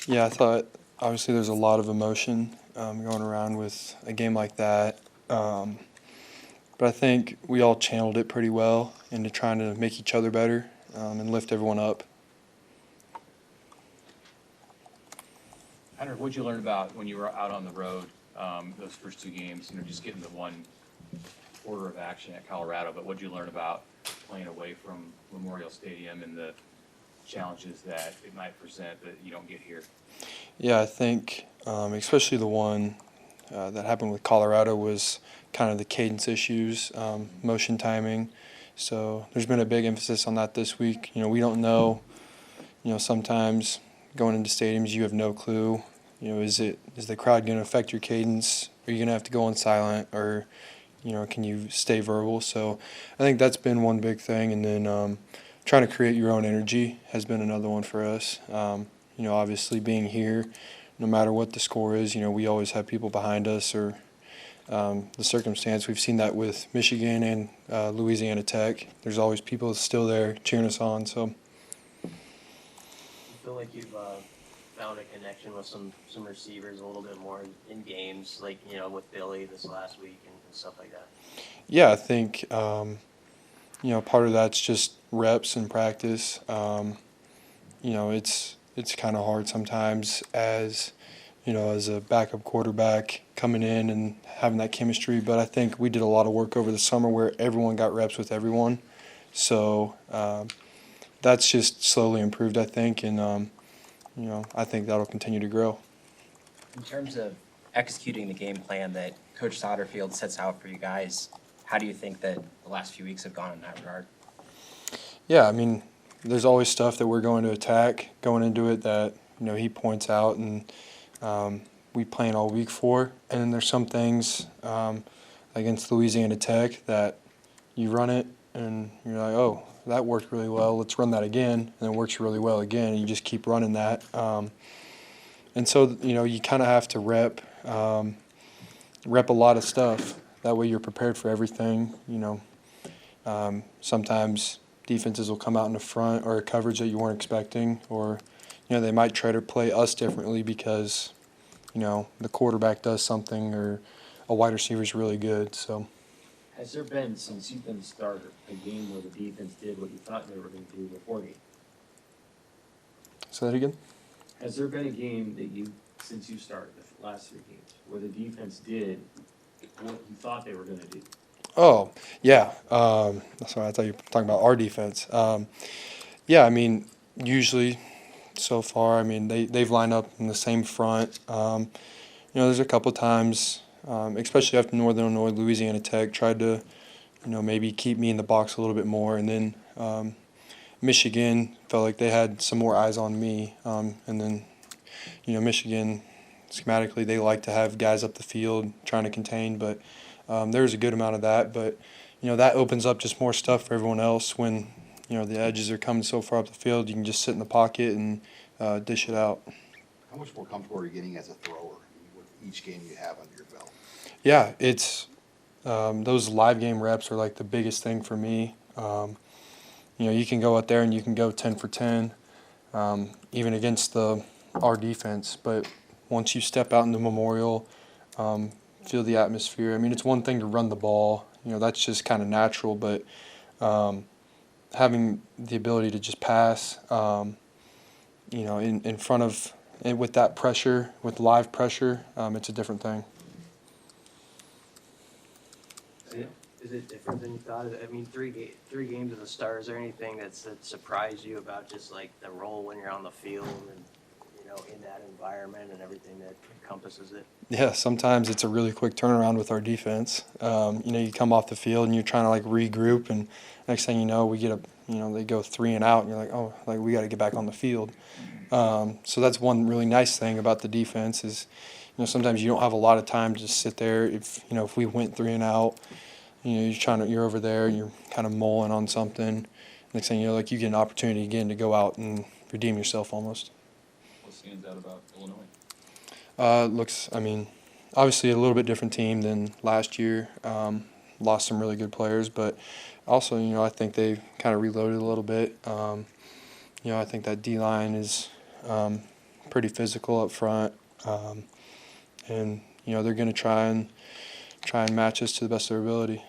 Yeah, I thought obviously there's a lot of emotion going around with a game like that. Um, but I think we all channeled it pretty well into trying to make each other better and lift everyone up. Heinrich, what'd you learn about when you were out on the road, those first two games, just getting the one order of action at Colorado, but what'd you learn about playing away from Memorial Stadium and the challenges that it might present that you don't get here? Yeah, I think especially the one that happened with Colorado was kind of the cadence issues, motion timing. So there's been a big emphasis on that this week. We don't know. Sometimes going into stadiums, you have no clue. Is the crowd going to affect your cadence? Are you going to have to go on silent, or can you stay verbal? So I think that's been one big thing, and then trying to create your own energy has been another one for us. Obviously being here, no matter what the score is, we always have people behind us or the circumstance. We've seen that with Michigan and Louisiana Tech. There's always people still there cheering us on. So I feel like you've found a connection with some receivers a little bit more in games, like with Billy this last week and stuff like that. yeah, I think part of that's just reps and practice. It's kind of hard sometimes as a backup quarterback coming in and having that chemistry. But I think we did a lot of work over the summer where everyone got reps with everyone. So that's just slowly improved, I think, and I think that'll continue to grow. In terms of executing the game plan that Coach Satterfield sets out for you guys, how do you think that the last few weeks have gone in that regard? Yeah, I mean, there's always stuff that we're going to attack going into it that he points out and we plan all week for. And then there's some things against Louisiana Tech that you run it and you're like, oh, that worked really well. Let's run that again, and it works really well again. And you just keep running that. And so you kind of have to rep a lot of stuff. That way you're prepared for everything. Sometimes defenses will come out in the front or a coverage that you weren't expecting, or they might try to play us differently because the quarterback does something or a wide receiver is really good. So Has there been, since you've been the starter, a game where the defense did what you thought they were going to do before game? say that again. Has there been a game that since you started, the last three games, where the defense did what you thought they were going to do? Oh yeah. Sorry, I thought you were talking about our defense. Yeah, I mean usually so far, I mean they've lined up in the same front. There's a couple times, especially after Northern Illinois, Louisiana Tech tried to, maybe keep me in the box a little bit more, and then Michigan felt like they had some more eyes on me, and then, Michigan schematically they like to have guys up the field trying to contain, but there's a good amount of that, but that opens up just more stuff for everyone else when the edges are coming so far up the field. You can just sit in the pocket and dish it out. How much more comfortable are you getting as a thrower with each game you have under your belt? Yeah, it's those live game reps are like the biggest thing for me. You can go out there and you can go 10 for 10, even against our defense. But once you step out into Memorial, feel the atmosphere. I mean, it's one thing to run the ball. That's just kind of natural. But having the ability to just pass, in front of and with that pressure, with live pressure, it's a different thing. Is it different than you thought? I mean, three games of the start. Is there anything that surprised you about just like the role when you're on the field and in that environment and everything that encompasses it? Yeah, sometimes it's a really quick turnaround with our defense. You come off the field and you're trying to like regroup, and next thing you know, we get they go 3 and out, and you're like, oh, like we got to get back on the field. So that's one really nice thing about the defense is, sometimes you don't have a lot of time to just sit there. If we went 3 and out, you're over there and you're kind of mulling on something. Next thing you know, like you get an opportunity again to go out and redeem yourself almost. What stands out about Illinois? I mean, obviously a little bit different team than last year. Lost some really good players, but also, I think they've kind of reloaded a little bit. I think that D-line is pretty physical up front, and they're going to try and match us to the best of their ability.